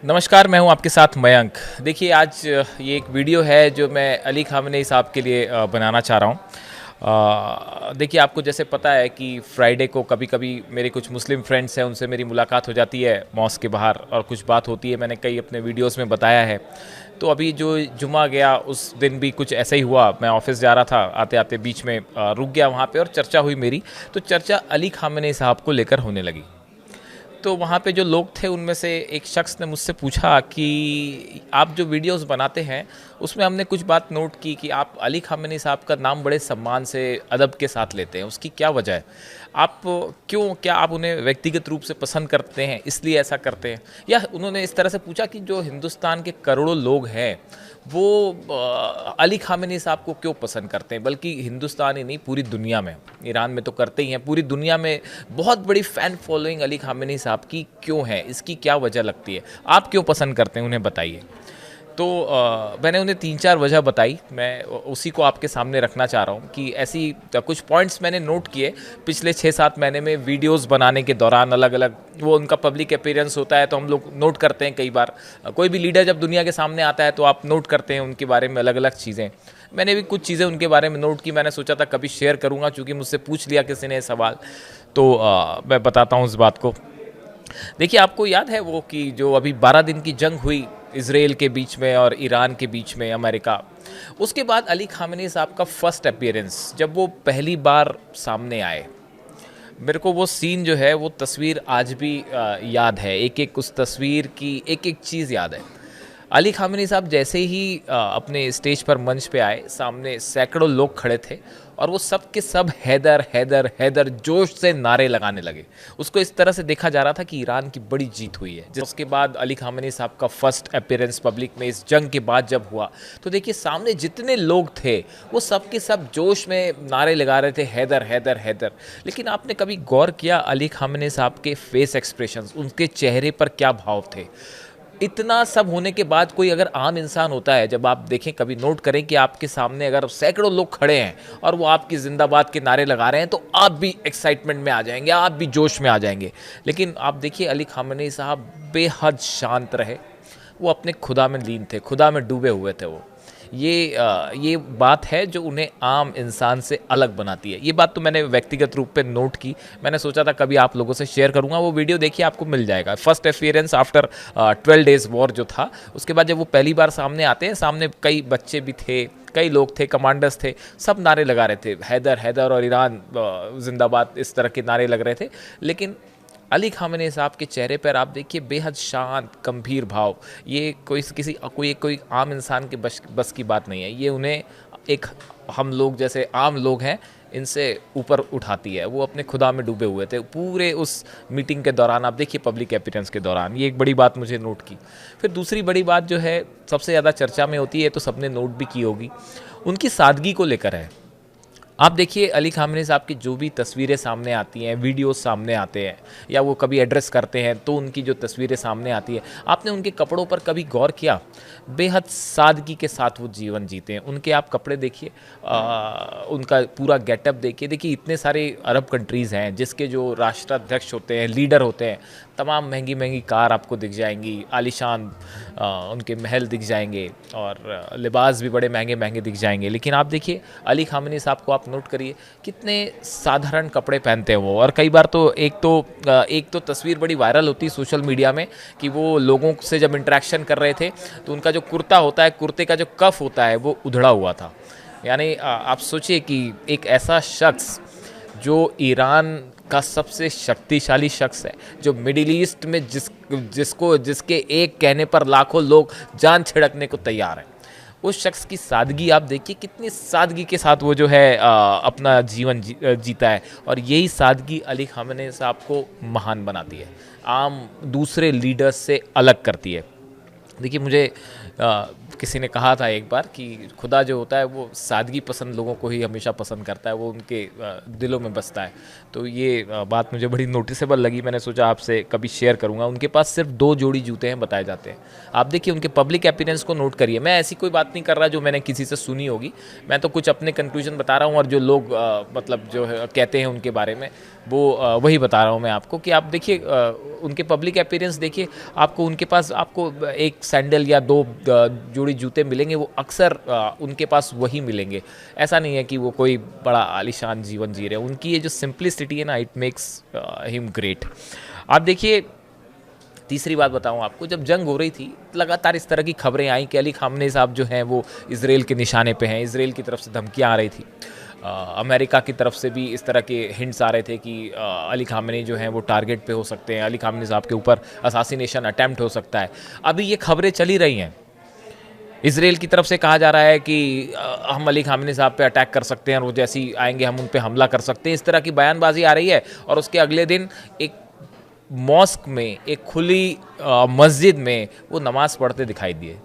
नमस्कार, मैं हूं आपके साथ मयंक। देखिए आज ये एक वीडियो है जो मैं अली ख़ामेनी साहब के लिए बनाना चाह रहा हूं। देखिए आपको जैसे पता है कि फ्राइडे को कभी-कभी मेरे कुछ मुस्लिम फ्रेंड्स हैं, उनसे मेरी मुलाकात हो जाती है मॉस्क के बाहर और कुछ बात होती है। मैंने कई अपने वीडियोस में बताया है। तो अभी जो जुमा गया उस दिन भी कुछ ऐसा ही हुआ। मैं ऑफिस जा रहा था, आते-आते बीच में रुक गया वहाँ पे और चर्चा हुई मेरी। तो चर्चा अली ख़ामेनी साहब को लेकर होने लगी। तो वहाँ पे जो लोग थे उनमें से एक शख्स ने मुझसे पूछा कि आप जो वीडियोस बनाते हैं उसमें हमने कुछ बात नोट की कि आप अली ख़ामेनी साहब का नाम बड़े सम्मान से अदब के साथ लेते हैं, उसकी क्या वजह है? आप क्या आप उन्हें व्यक्तिगत रूप से पसंद करते हैं इसलिए ऐसा करते हैं? या उन्होंने इस तरह से पूछा कि जो हिंदुस्तान के करोड़ों लोग हैं वो अली ख़ामेनी साहब को क्यों पसंद करते हैं, बल्कि हिंदुस्तान ही नहीं पूरी दुनिया में, ईरान में तो करते ही हैं, पूरी दुनिया में बहुत बड़ी फ़ैन फॉलोइंग अली ख़ामेनी साहब की क्यों है, इसकी क्या वजह लगती है? आप क्यों पसंद करते हैं, उन्हें बताइए। तो मैंने उन्हें 3-4 वजह बताई। मैं उसी को आपके सामने रखना चाह रहा हूँ कि ऐसी कुछ पॉइंट्स मैंने नोट किए पिछले 6-7 महीने में वीडियोस बनाने के दौरान। अलग अलग वो उनका पब्लिक अपीयरेंस होता है तो हम लोग नोट करते हैं। कई बार कोई भी लीडर जब दुनिया के सामने आता है तो आप नोट करते हैं उनके बारे में अलग अलग चीज़ें। मैंने भी कुछ चीज़ें उनके बारे में नोट की। मैंने सोचा था कभी शेयर करूँगा, चूँकि मुझसे पूछ लिया किसी ने सवाल, तो मैं बताता हूँ उस बात को। देखिए आपको याद है वो कि जो अभी 12 दिन की जंग हुई इसराइल के बीच में और ईरान के बीच में, अमेरिका, उसके बाद अली ख़ामेनी साहब का फर्स्ट अपीयरेंस जब वो पहली बार सामने आए, मेरे को वो सीन जो है, वो तस्वीर आज भी याद है। एक एक उस तस्वीर की एक एक चीज़ याद है। अली ख़ामेनी साहब जैसे ही अपने स्टेज पर मंच पे आए, सामने सैकड़ों लोग खड़े थे और वो सब के सब हैदर हैदर हैदर जोश से नारे लगाने लगे। उसको इस तरह से देखा जा रहा था कि ईरान की बड़ी जीत हुई है। उसके बाद अली ख़ामेनी साहब का फर्स्ट अपीयरेंस पब्लिक में इस जंग के बाद जब हुआ, तो देखिए सामने जितने लोग थे वो सब के सब जोश में नारे लगा रहे थे, हैदर हैदर हैदर। लेकिन आपने कभी गौर किया अली ख़ामेनी साहब के फेस एक्सप्रेशंस, उनके चेहरे पर क्या भाव थे? इतना सब होने के बाद कोई अगर आम इंसान होता है, जब आप देखें, कभी नोट करें कि आपके सामने अगर सैकड़ों लोग खड़े हैं और वो आपकी जिंदाबाद के नारे लगा रहे हैं, तो आप भी एक्साइटमेंट में आ जाएंगे, आप भी जोश में आ जाएंगे। लेकिन आप देखिए अली ख़ामेनी साहब बेहद शांत रहे। वो अपने खुदा में लीन थे, खुदा में डूबे हुए थे वो। ये बात है जो उन्हें आम इंसान से अलग बनाती है। ये बात तो मैंने व्यक्तिगत रूप पे नोट की। मैंने सोचा था कभी आप लोगों से शेयर करूंगा। वो वीडियो देखिए, आपको मिल जाएगा। First appearance after 12 days war जो था, उसके बाद जब वो पहली बार सामने आते हैं, सामने कई बच्चे भी थे, कई लोग थे, कमांडर्स थे, सब नारे लगा रहे थे, हैदर हैदर और ईरान जिंदाबाद, इस तरह के नारे लग रहे थे। लेकिन अली ख़ामेनी साहब के चेहरे पर आप देखिए बेहद शांत गंभीर भाव। ये कोई आम इंसान के बस की बात नहीं है। ये उन्हें एक, हम लोग जैसे आम लोग हैं, इनसे ऊपर उठाती है। वो अपने खुदा में डूबे हुए थे पूरे उस मीटिंग के दौरान। आप देखिए पब्लिक अपीयरेंस के दौरान, ये एक बड़ी बात मुझे नोट की। फिर दूसरी बड़ी बात जो है सबसे ज़्यादा चर्चा में होती है, तो सबने नोट भी की होगी, उनकी सादगी को लेकर है। आप देखिए अली ख़ामेनी साहब की जो भी तस्वीरें सामने आती हैं, वीडियोस सामने आते हैं, या वो कभी एड्रेस करते हैं तो उनकी जो तस्वीरें सामने आती है, आपने उनके कपड़ों पर कभी गौर किया? बेहद सादगी के साथ वो जीवन जीते हैं। उनके आप कपड़े देखिए, उनका पूरा गेटअप देखिए। देखिए इतने सारे अरब कंट्रीज़ हैं जिसके जो राष्ट्राध्यक्ष होते हैं, लीडर होते हैं, तमाम महंगी महंगी कार आपको दिख जाएंगी, आलीशान उनके महल दिख जाएंगे और लिबास भी बड़े महंगे महंगे दिख जाएंगे। लेकिन आप देखिए अली ख़ामेनी साहब को आप नोट करिए, कितने साधारण कपड़े पहनते हैं वो। और कई बार तो एक तो तस्वीर बड़ी वायरल होती है सोशल मीडिया में कि वो लोगों से जब इंटरेक्शन कर रहे थे तो उनका जो कुर्ता होता है, कुर्ते का जो कफ होता है, वो उधड़ा हुआ था। यानी आप सोचिए कि एक ऐसा शख्स जो ईरान का सबसे शक्तिशाली शख्स है, जो मिडिल ईस्ट में जिसके एक कहने पर लाखों लोग जान छिड़कने को तैयार हैं, उस शख्स की सादगी आप देखिए, कितनी सादगी के साथ वो जो है अपना जीवन जीता है। और यही सादगी अली ख़ामेनी साहब को महान बनाती है, आम दूसरे लीडर्स से अलग करती है। देखिए मुझे किसी ने कहा था एक बार कि खुदा जो होता है वो सादगी पसंद लोगों को ही हमेशा पसंद करता है, वो उनके दिलों में बसता है। तो ये बात मुझे बड़ी नोटिसेबल लगी, मैंने सोचा आपसे कभी शेयर करूंगा। उनके पास सिर्फ 2 जोड़ी जूते हैं बताए जाते हैं। आप देखिए उनके पब्लिक अपीयरेंस को नोट करिए। मैं ऐसी कोई बात नहीं कर रहा जो मैंने किसी से सुनी होगी, मैं तो कुछ अपने कंक्लूजन बता रहा हूँ और जो लोग मतलब जो है कहते हैं उनके बारे में। वही बता रहा हूँ मैं आपको कि आप देखिए उनके पब्लिक अपीयरेंस देखिए, आपको उनके पास आपको एक सैंडल या दो जोड़ी जूते मिलेंगे, वो अक्सर उनके पास वही मिलेंगे। ऐसा नहीं है कि वो कोई बड़ा आलीशान जीवन जी रहे हैं। उनकी ये जो सिंप्लिसिटी है ना, इट मेक्स हिम ग्रेट। आप देखिए, तीसरी बात बताऊं आपको, जब जंग हो रही थी लगातार इस तरह की खबरें आई कि अली खामनेई साहब जो हैं वो इसराइल के निशाने पे हैं, इसराइल की तरफ से धमकियां आ रही थी। अमेरिका की तरफ से भी इस तरह के हिंट्स आ रहे थे कि अली खामनेई जो हैं वो टारगेट पे हो सकते हैं, अली खामनेई साहब के ऊपर असासिनेशन अटैम्प्ट हो सकता है। अभी ये खबरें चली रही हैं, इसराइल की तरफ से कहा जा रहा है कि हम अली खामनेई साहब पे अटैक कर सकते हैं और वो जैसे ही आएंगे हम उन पे हमला कर सकते हैं, इस तरह की बयानबाजी आ रही है। और उसके अगले दिन एक मॉस्क में, एक खुली मस्जिद में वो नमाज़ पढ़ते दिखाई दिए।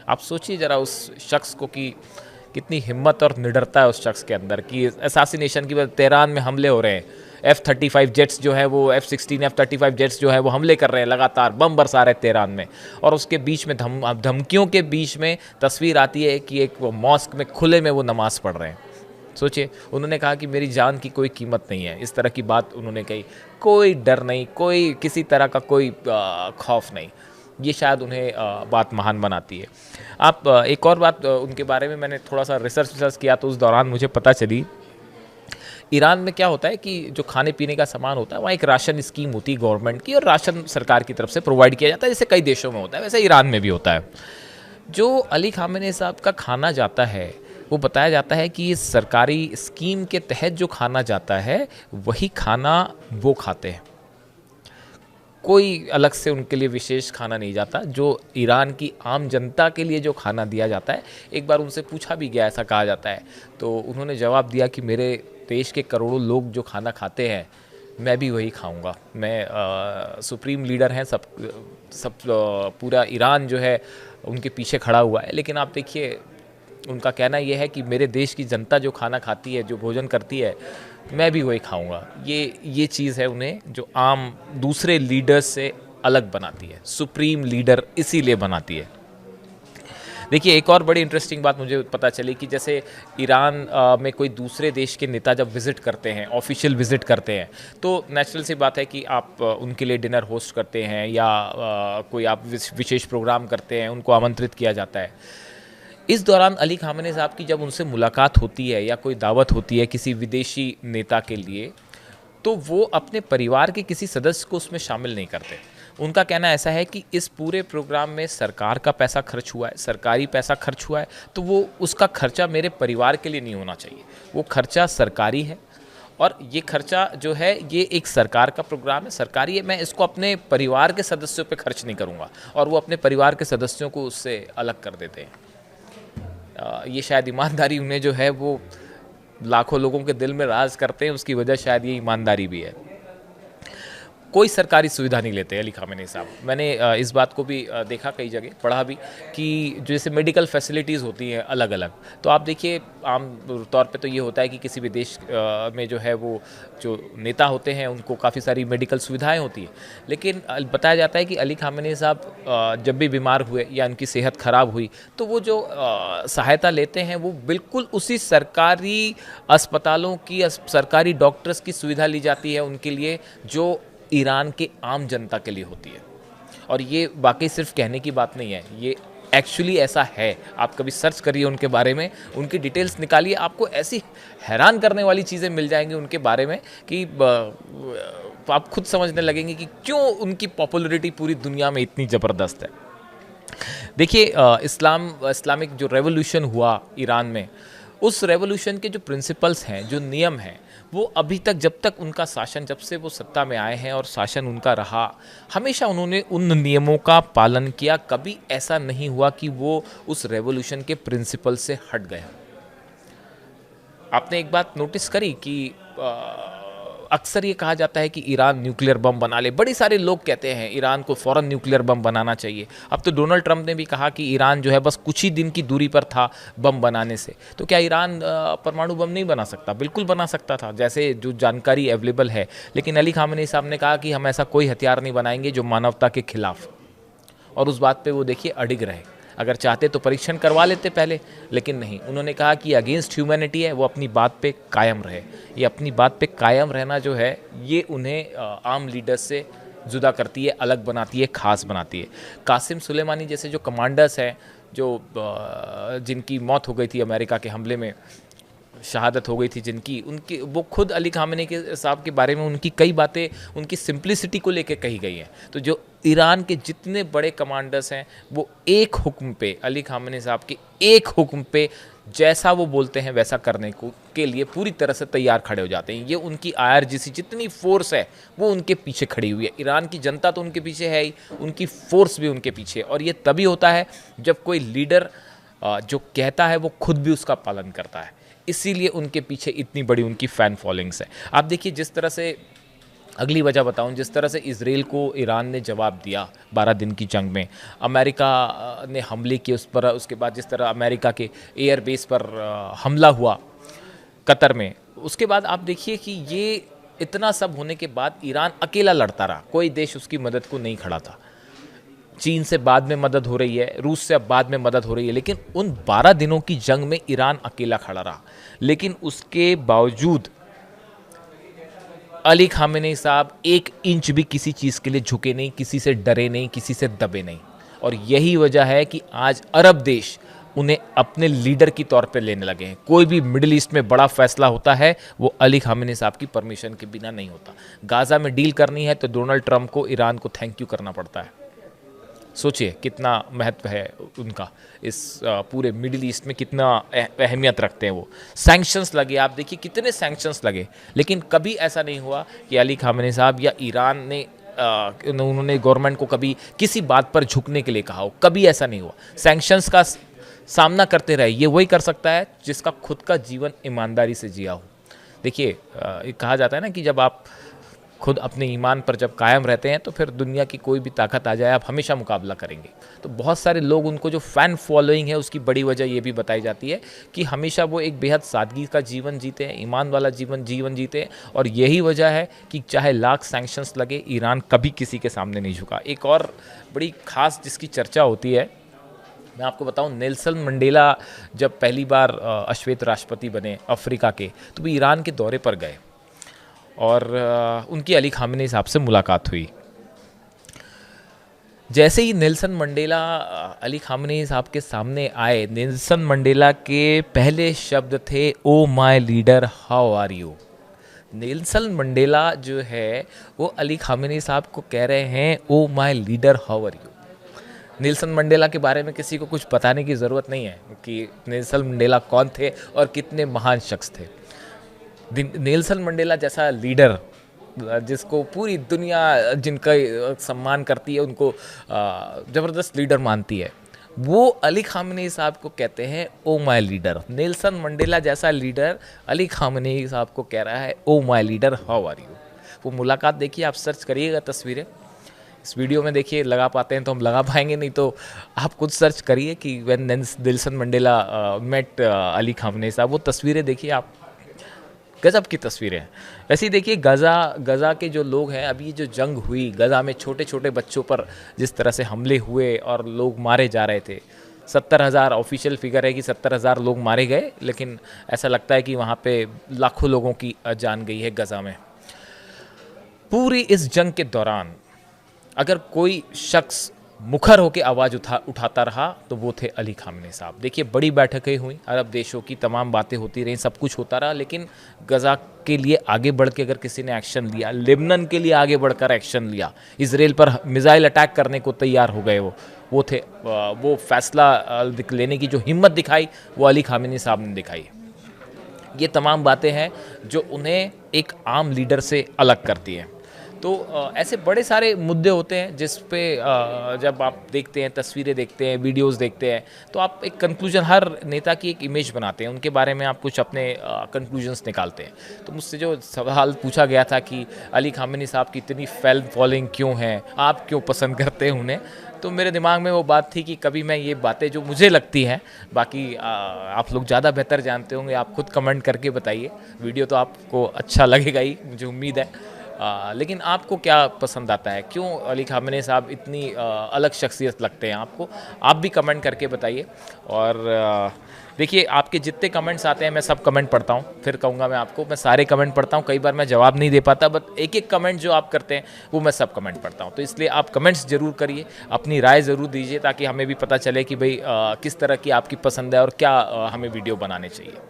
आप सोचिए ज़रा उस शख्स को कि कितनी हिम्मत और निडरता है उस शख्स के अंदर कि असैसिनेशन की वजह तेहरान में हमले हो रहे हैं, F-35 जेट्स जो है वो F-16 F-35 जेट्स जो है वो हमले कर रहे हैं, लगातार बम बरसा रहे हैं तेहरान में। और उसके बीच में धमकियों के बीच में तस्वीर आती है कि एक वो मॉस्क में खुले में वो नमाज़ पढ़ रहे हैं। सोचिए, उन्होंने कहा कि मेरी जान की कोई कीमत नहीं है, इस तरह की बात उन्होंने कही। कोई डर नहीं, कोई किसी तरह का कोई खौफ नहीं। ये शायद उन्हें बात महान बनाती है। आप एक और बात उनके बारे में, मैंने थोड़ा सा रिसर्च किया तो उस दौरान मुझे पता चली, ईरान में क्या होता है कि जो खाने पीने का सामान होता है वहाँ एक राशन स्कीम होती है गवर्नमेंट की, और राशन सरकार की तरफ से प्रोवाइड किया जाता है, जैसे कई देशों में होता है वैसे ईरान में भी होता है। जो अली खामेनेई साहब का खाना जाता है, वो बताया जाता है कि इस सरकारी स्कीम के तहत जो खाना जाता है वही खाना वो खाते हैं। कोई अलग से उनके लिए विशेष खाना नहीं जाता। जो ईरान की आम जनता के लिए जो खाना दिया जाता है, एक बार उनसे पूछा भी गया, ऐसा कहा जाता है, तो उन्होंने जवाब दिया कि मेरे देश के करोड़ों लोग जो खाना खाते हैं मैं भी वही खाऊंगा। मैं सुप्रीम लीडर हैं, सब पूरा ईरान जो है उनके पीछे खड़ा हुआ है। लेकिन आप देखिए, उनका कहना यह है कि मेरे देश की जनता जो खाना खाती है, जो भोजन करती है, मैं भी वही खाऊंगा। ये चीज़ है उन्हें जो आम दूसरे लीडर्स से अलग बनाती है। सुप्रीम लीडर इसीलिए बनाती है। देखिए, एक और बड़ी इंटरेस्टिंग बात मुझे पता चली कि जैसे ईरान में कोई दूसरे देश के नेता जब विज़िट करते हैं, ऑफिशियल विज़िट करते हैं, तो नेचुरल सी बात है कि आप उनके लिए डिनर होस्ट करते हैं या कोई आप विशेष प्रोग्राम करते हैं, उनको आमंत्रित किया जाता है। इस दौरान अली खामेनेई साहब की जब उनसे मुलाकात होती है या कोई दावत होती है किसी विदेशी नेता के लिए, तो वो अपने परिवार के किसी सदस्य को उसमें शामिल नहीं करते। उनका कहना ऐसा है कि इस पूरे प्रोग्राम में सरकार का पैसा खर्च हुआ है, सरकारी पैसा खर्च हुआ है, तो वो उसका खर्चा मेरे परिवार के लिए नहीं होना चाहिए। वो खर्चा सरकारी है और ये खर्चा जो है ये एक सरकार का प्रोग्राम है, सरकारी है, मैं इसको अपने परिवार के सदस्यों पे खर्च नहीं करूँगा। और वो अपने परिवार के सदस्यों को उससे अलग कर देते हैं। ये शायद ईमानदारी उन्हें जो है वो लाखों लोगों के दिल में राज करते हैं, उसकी वजह शायद ये ईमानदारी भी है। कोई सरकारी सुविधा नहीं लेते अली खामेनेई साहब। मैंने इस बात को भी देखा, कई जगह पढ़ा भी कि जैसे मेडिकल फैसिलिटीज़ होती हैं अलग अलग, तो आप देखिए आम तौर पे तो ये होता है कि किसी भी देश में जो है वो जो नेता होते हैं उनको काफ़ी सारी मेडिकल सुविधाएं होती हैं। लेकिन बताया जाता है कि अली खामेनेई साहब जब भी बीमार हुए या उनकी सेहत ख़राब हुई, तो वो जो सहायता लेते हैं वो बिल्कुल उसी सरकारी अस्पतालों की, सरकारी डॉक्टर्स की सुविधा ली जाती है उनके लिए, जो ईरान के आम जनता के लिए होती है। और ये वाकई सिर्फ कहने की बात नहीं है, ये एक्चुअली ऐसा है। आप कभी सर्च करिए उनके बारे में, उनकी डिटेल्स निकालिए, आपको ऐसी हैरान करने वाली चीज़ें मिल जाएंगी उनके बारे में कि आप खुद समझने लगेंगे कि क्यों उनकी पॉपुलैरिटी पूरी दुनिया में इतनी ज़बरदस्त है। देखिए, इस्लामिक जो रेवोल्यूशन हुआ ईरान में, उस रेवोल्यूशन के जो प्रिंसिपल्स हैं, जो नियम हैं, वो अभी तक, जब तक उनका शासन, जब से वो सत्ता में आए हैं और शासन उनका रहा, हमेशा उन्होंने उन नियमों का पालन किया। कभी ऐसा नहीं हुआ कि वो उस रेवोल्यूशन के प्रिंसिपल से हट गया। आपने एक बात नोटिस करी कि अक्सर ये कहा जाता है कि ईरान न्यूक्लियर बम बना ले। बड़े सारे लोग कहते हैं ईरान को फ़ौरन न्यूक्लियर बम बनाना चाहिए। अब तो डोनाल्ड ट्रंप ने भी कहा कि ईरान जो है बस कुछ ही दिन की दूरी पर था बम बनाने से। तो क्या ईरान परमाणु बम नहीं बना सकता? बिल्कुल बना सकता था, जैसे जो जानकारी अवेलेबल है। लेकिन अली खामेनेई साहब ने कहा कि हम ऐसा कोई हथियार नहीं बनाएंगे जो मानवता के खिलाफ, और उस बात पर वो देखिए अडिग रहे। अगर चाहते तो परीक्षण करवा लेते पहले, लेकिन नहीं, उन्होंने कहा कि अगेंस्ट ह्यूमैनिटी है, वो अपनी बात पे कायम रहे। ये अपनी बात पे कायम रहना जो है ये उन्हें आम लीडर्स से जुदा करती है, अलग बनाती है, खास बनाती है। कासिम सुलेमानी जैसे जो कमांडर्स हैं, जो जिनकी मौत हो गई थी अमेरिका के हमले में, शहादत हो गई थी जिनकी, उनकी वो खुद अली खामेनी के साहब के बारे में उनकी कई बातें उनकी सिंप्लिसिटी को लेकर कही गई हैं। तो जो ईरान के जितने बड़े कमांडर्स हैं वो एक हुक्म पे, अली खामेनी साहब के एक हुक्म पे जैसा वो बोलते हैं वैसा करने को के लिए पूरी तरह से तैयार खड़े हो जाते हैं। ये उनकी IRGC जितनी फोर्स है वो उनके पीछे खड़ी हुई है। ईरान की जनता तो उनके पीछे है ही, उनकी फोर्स भी उनके पीछे। और ये तभी होता है जब कोई लीडर जो कहता है वो खुद भी उसका पालन करता है। इसीलिए उनके पीछे इतनी बड़ी उनकी फ़ैन फॉलोइंग्स है। आप देखिए जिस तरह से, अगली वजह बताऊं, जिस तरह से इजराइल को ईरान ने जवाब दिया 12 दिन की जंग में, अमेरिका ने हमले किए उस पर, उसके बाद जिस तरह अमेरिका के एयर बेस पर हमला हुआ कतर में, उसके बाद आप देखिए कि ये इतना सब होने के बाद ईरान अकेला लड़ता रहा, कोई देश उसकी मदद को नहीं खड़ा था। चीन से बाद में मदद हो रही है, रूस से अब बाद में मदद हो रही है, लेकिन उन 12 दिनों की जंग में ईरान अकेला खड़ा रहा। लेकिन उसके बावजूद अली खामेनी साहब 1 इंच भी किसी चीज़ के लिए झुके नहीं, किसी से डरे नहीं, किसी से दबे नहीं। और यही वजह है कि आज अरब देश उन्हें अपने लीडर की तौर पे लेने लगे हैं। कोई भी मिडिल ईस्ट में बड़ा फैसला होता है वो अली खामेनी साहब की परमिशन के बिना नहीं होता। गाज़ा में डील करनी है तो डोनाल्ड ट्रंप को ईरान को थैंक यू करना पड़ता है। सोचिए कितना महत्व है उनका, इस पूरे मिडिल ईस्ट में कितना अहमियत रखते हैं वो। सैंक्शंस लगे, आप देखिए कितने सैंक्शंस लगे, लेकिन कभी ऐसा नहीं हुआ कि अली खामेनी साहब या ईरान ने उन्होंने गवर्नमेंट को कभी किसी बात पर झुकने के लिए कहा हो। कभी ऐसा नहीं हुआ। सैंक्शंस का सामना करते रहे। ये वही कर सकता है जिसका खुद का जीवन ईमानदारी से जिया हो। देखिए कहा जाता है ना कि जब आप खुद अपने ईमान पर जब कायम रहते हैं तो फिर दुनिया की कोई भी ताकत आ जाए आप हमेशा मुकाबला करेंगे। तो बहुत सारे लोग, उनको जो फ़ैन फॉलोइंग है उसकी बड़ी वजह ये भी बताई जाती है कि हमेशा वो एक बेहद सादगी का जीवन जीते हैं, ईमान वाला जीवन जीते हैं। और यही वजह है कि चाहे लाख सैंक्शंस लगे, ईरान कभी किसी के सामने नहीं झुका। एक और बड़ी ख़ास जिसकी चर्चा होती है, मैं आपको बताऊं, नेल्सन मंडेला जब पहली बार अश्वेत राष्ट्रपति बने अफ्रीका के, तो वो ईरान के दौरे पर गए और उनकी अली खामेनी साहब से मुलाकात हुई। जैसे ही नेल्सन मंडेला अली खामेनी साहब के सामने आए, नेल्सन मंडेला के पहले शब्द थे, oh my leader how are you. Nelson Mandela जो है वो अली खामेनी साहब को कह रहे हैं, oh my leader how are you. Nelson Mandela के बारे में किसी को कुछ बताने की ज़रूरत नहीं है कि नेल्सन मंडेला कौन थे और कितने महान शख्स थे। नेल्सन मंडेला जैसा लीडर, जिसको पूरी दुनिया जिनका सम्मान करती है, उनको ज़बरदस्त लीडर मानती है, वो अली खामेनी साहब को कहते हैं oh my leader. Nelson Mandela जैसा लीडर अली खामेनी साहब को कह रहा है oh my leader how are you. वो मुलाकात देखिए, आप सर्च करिएगा तस्वीरें, इस वीडियो में देखिए, लगा पाते हैं तो हम लगा पाएंगे, नहीं तो आप खुद सर्च करिए कि when Nelson Mandela met Ali Khamenei साहब। वो तस्वीरें देखिए आप, गज़ब की तस्वीरें हैं। वैसे ही देखिए गज़ा के जो लोग हैं, अभी जो जंग हुई गज़ा में, छोटे छोटे बच्चों पर जिस तरह से हमले हुए और लोग मारे जा रहे थे, 70,000 ऑफिशियल फिगर है कि 70,000 लोग मारे गए, लेकिन ऐसा लगता है कि वहाँ पे लाखों लोगों की जान गई है गज़ा में। पूरी इस जंग के दौरान अगर कोई शख्स मुखर होकर आवाज़ उठाता रहा तो वो थे अली खामेनी साहब। देखिए बड़ी बैठकें हुई, अरब देशों की तमाम बातें होती रहीं, सब कुछ होता रहा, लेकिन गज़ा के लिए आगे बढ़ के अगर किसी ने एक्शन लिया, लेबनान के लिए आगे बढ़कर एक्शन लिया, इजराइल पर मिसाइल अटैक करने को तैयार हो गए, वो थे, वो फैसला लेने की जो हिम्मत दिखाई वो अली खामेनी साहब ने दिखाई। ये तमाम बातें हैं जो उन्हें एक आम लीडर से अलग करती है। तो ऐसे बड़े सारे मुद्दे होते हैं जिस पे जब आप देखते हैं, तस्वीरें देखते हैं, वीडियोस देखते हैं, तो आप एक कंक्लूजन, हर नेता की एक इमेज बनाते हैं, उनके बारे में आप कुछ अपने कंक्लूजन्स निकालते हैं। तो मुझसे जो सवाल पूछा गया था कि अली खामेनी साहब की इतनी फैन फॉलोइंग क्यों है, आप क्यों पसंद करते हैं उन्हें, तो मेरे दिमाग में वो बात थी कि कभी मैं ये बातें जो मुझे लगती हैं, बाकी आप लोग ज़्यादा बेहतर जानते होंगे, आप खुद कमेंट करके बताइए। वीडियो तो आपको अच्छा लगेगा ही, मुझे उम्मीद है। लेकिन आपको क्या पसंद आता है, क्यों अली ख़ामेनी साहब इतनी अलग शख्सियत लगते हैं आपको? आप भी कमेंट करके बताइए। और देखिए, आपके जितने कमेंट्स आते हैं मैं सब कमेंट पढ़ता हूँ, फिर कहूँगा मैं आपको, मैं सारे कमेंट पढ़ता हूँ। कई बार मैं जवाब नहीं दे पाता, बट एक एक कमेंट जो आप करते हैं वो मैं सब कमेंट पढ़ता हूँ। तो इसलिए आप कमेंट्स ज़रूर करिए, अपनी राय ज़रूर दीजिए, ताकि हमें भी पता चले कि भाई किस तरह की आपकी पसंद है और क्या हमें वीडियो बनाने चाहिए।